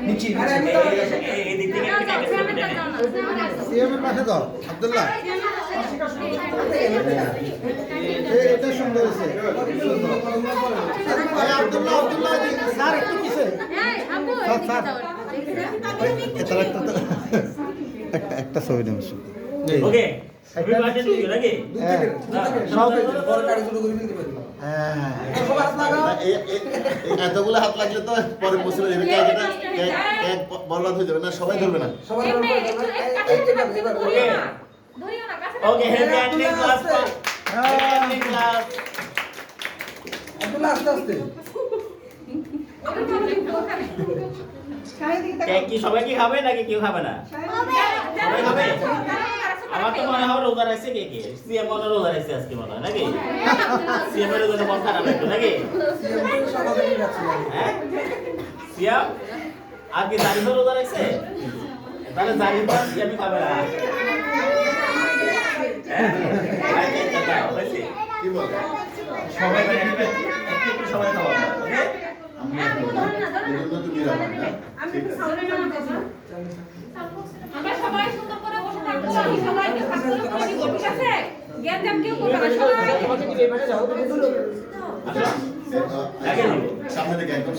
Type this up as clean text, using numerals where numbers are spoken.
নিচে এদিক থেকে সিএমের পাশে দাও আব্দুল্লাহ এটা সুন্দর হয়েছে আব্দুল্লাহ আব্দুল্লাহ স্যার একটু কিসে স্যার এটা একটা ছবি নেব okay happy birthday to you নাকি সব বড় কাড়ি শুরু করে নিতে পারি এতগুলো হাত লাগলে তো পরে মুসিবত হবে কেক বরবাদ হয়ে যাবে না সবাই ধরবে না সবাই ওকে happy birthday class happy class Abdullah আস্তে আস্তে কেক কি সবাই কি খাবে নাকি কেউ খাবে না সবাই খাবে আমার তো মনে হয় রোজা রাখছে কে কে সিএম মনে রোজা রাখছে আজকে মনে হয় নাকি সিএম এর জন্য মন খারাপ একটু নাকি সিএম সকালে যাচ্ছে হ্যাঁ সিএম আর কি জারিফা রোজা রাখছে তাহলে জারিফা সিএম খাবে না কি বল সবাই একটু সবাই খাওয়া ওকে তুমি রাখবে না আমরা সবাই সুন্দর করে বসে থাকবো সবাইকে থাকতে হবে ঠিক আছে জ্ঞান দেব কেউ করবে না সবাই আসো আগে সামনে থেকে একদম